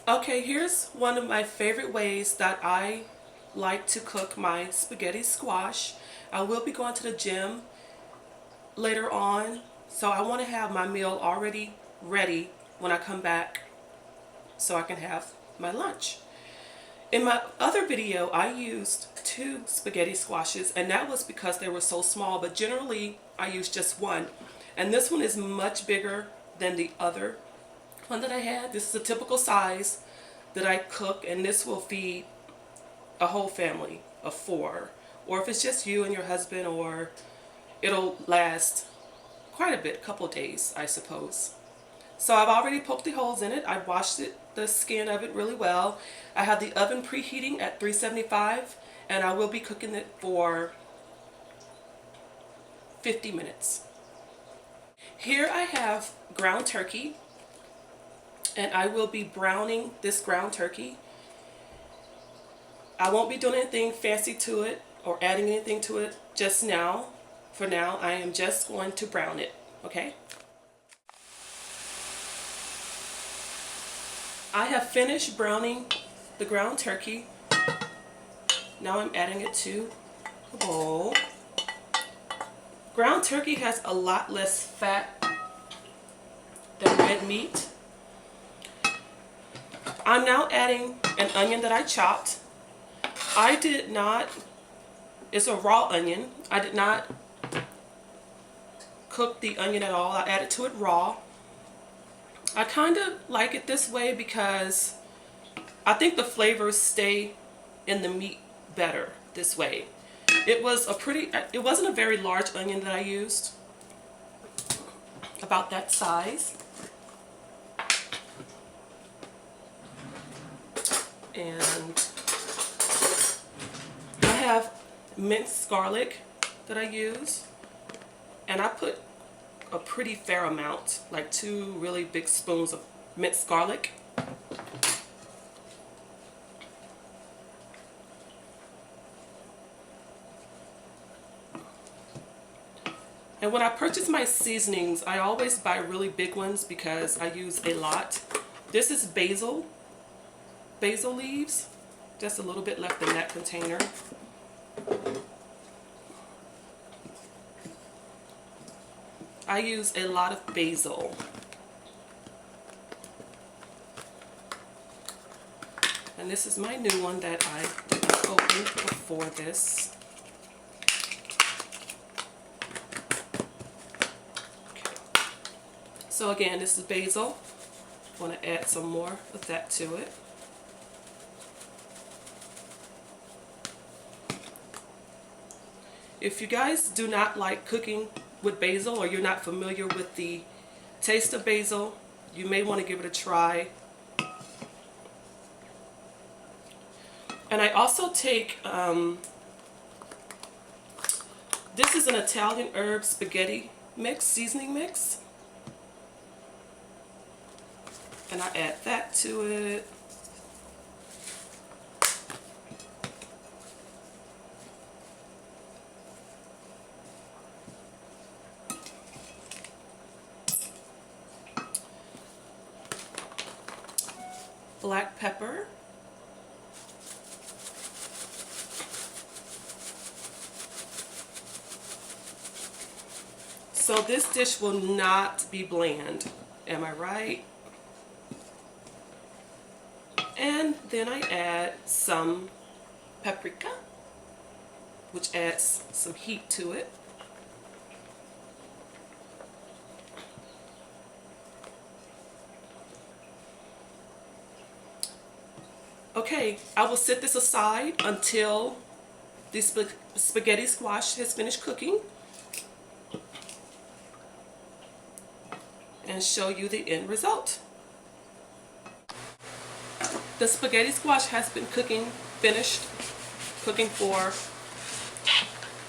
Okay, here's one of my favorite ways that I like to cook my spaghetti squash. I will be going to the gym later on, so I want to have my meal already ready when I come back so I can have my lunch. In my other video, I used 2 spaghetti squashes, and that was because they were so small, but generally I use just one. And this one is much bigger than the other one that I had. This is a typical size that I cook, and this will feed a whole family of 4. Or if it's just you and your husband, or it'll last quite a bit, a couple days, I suppose. So I've already poked the holes in it. I washed it, the skin of it really well. I have the oven preheating at 375, and I will be cooking it for 50 minutes. Here I have ground turkey, and I will be browning this ground turkey. I won't be doing anything fancy to it or adding anything to it just now. For now, I am just going to brown it, okay? I have finished browning the ground turkey. Now I'm adding it to the bowl. Ground turkey has a lot less fat than red meat. I'm now adding an onion that I chopped. It's a raw onion. I did not cook the onion at all. I added to it raw. I kind of like it this way because I think the flavors stay in the meat better this way. It wasn't a very large onion that I used, about that size. And I have minced garlic that I use, and I put a pretty fair amount, like 2 really big spoons of minced garlic. And when I purchase my seasonings, I always buy really big ones because I use a lot. This is basil leaves, just a little bit left in that container. I use a lot of basil. And this is my new one that I did not open before this. Okay. So again, this is basil. I want to add some more of that to it. If you guys do not like cooking with basil, or you're not familiar with the taste of basil, you may want to give it a try. And I also take, this is an Italian herb spaghetti mix, seasoning mix. And I add that to it. Black pepper. So this dish will not be bland, am I right? And then I add some paprika, which adds some heat to it. Okay, I will set this aside until the spaghetti squash has finished cooking and show you the end result. The spaghetti squash has been finished cooking for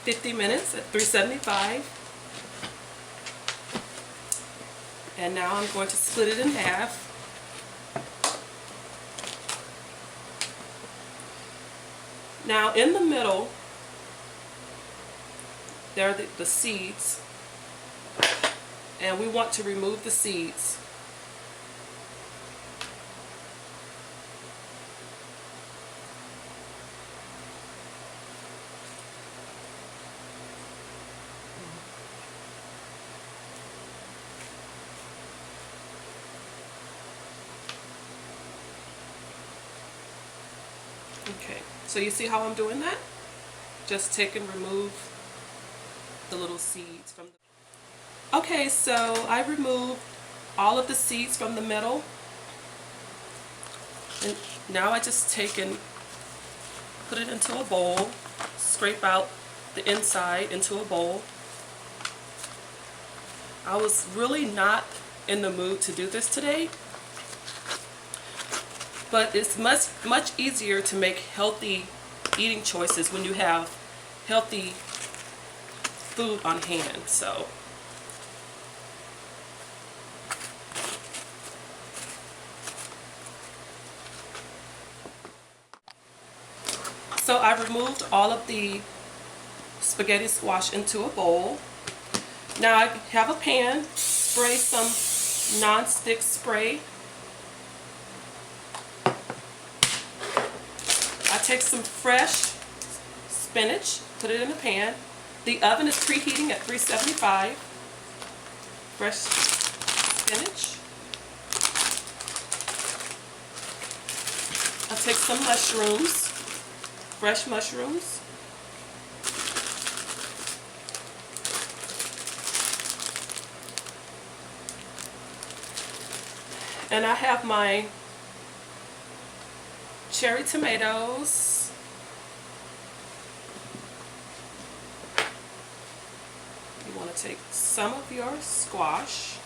50 minutes at 375. And now I'm going to split it in half. Now in the middle, there are the seeds, and we want to remove the seeds. Okay, so you see how I'm doing that? Just take and remove the little seeds from the... Okay, so I removed all of the seeds from the middle. And now I just take and put it into a bowl, scrape out the inside into a bowl. I was really not in the mood to do this today, but it's much easier to make healthy eating choices when you have healthy food on hand. So I removed all of the spaghetti squash into a bowl. Now I have a pan, spray some non-stick spray. I take some fresh spinach, put it in a pan. The oven is preheating at 375. Fresh spinach. I take some mushrooms, fresh mushrooms. And I have my cherry tomatoes. You want to take some of your squash.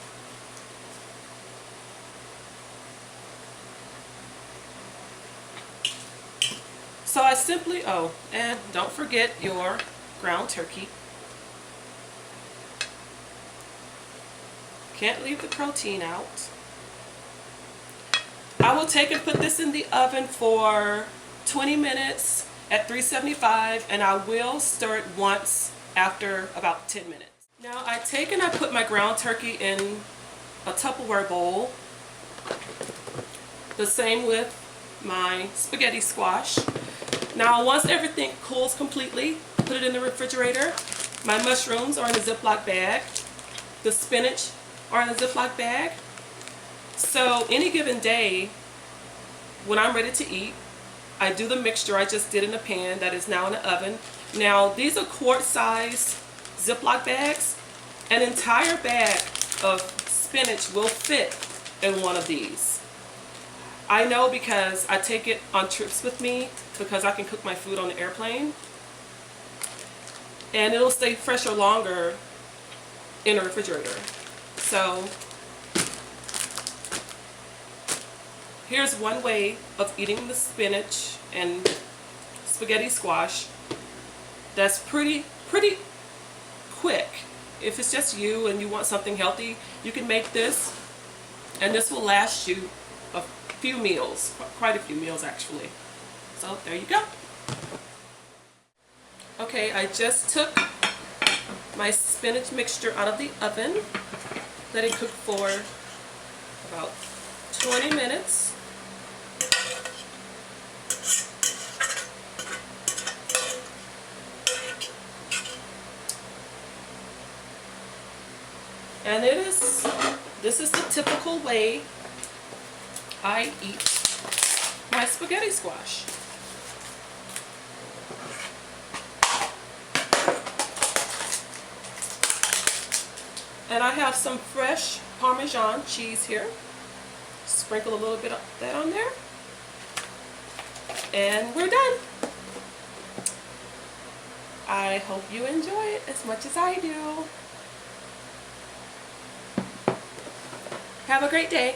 So I simply, oh, and don't forget your ground turkey. Can't leave the protein out. I will take and put this in the oven for 20 minutes at 375, and I will stir it once after about 10 minutes. Now I take and I put my ground turkey in a Tupperware bowl. The same with my spaghetti squash. Now once everything cools completely, put it in the refrigerator. My mushrooms are in a Ziploc bag. The spinach are in a Ziploc bag. So any given day, when I'm ready to eat, I do the mixture I just did in the pan that is now in the oven. Now these are quart size Ziploc bags. An entire bag of spinach will fit in one of these. I know because I take it on trips with me because I can cook my food on the airplane. And it'll stay fresher longer in a refrigerator. So here's one way of eating the spinach and spaghetti squash that's pretty quick. If it's just you and you want something healthy, you can make this, and this will last you a few meals, quite a few meals actually. So there you go. Okay, I just took my spinach mixture out of the oven, let it cook for about 20 minutes. And this is the typical way I eat my spaghetti squash. And I have some fresh Parmesan cheese here. Sprinkle a little bit of that on there. And we're done. I hope you enjoy it as much as I do. Have a great day.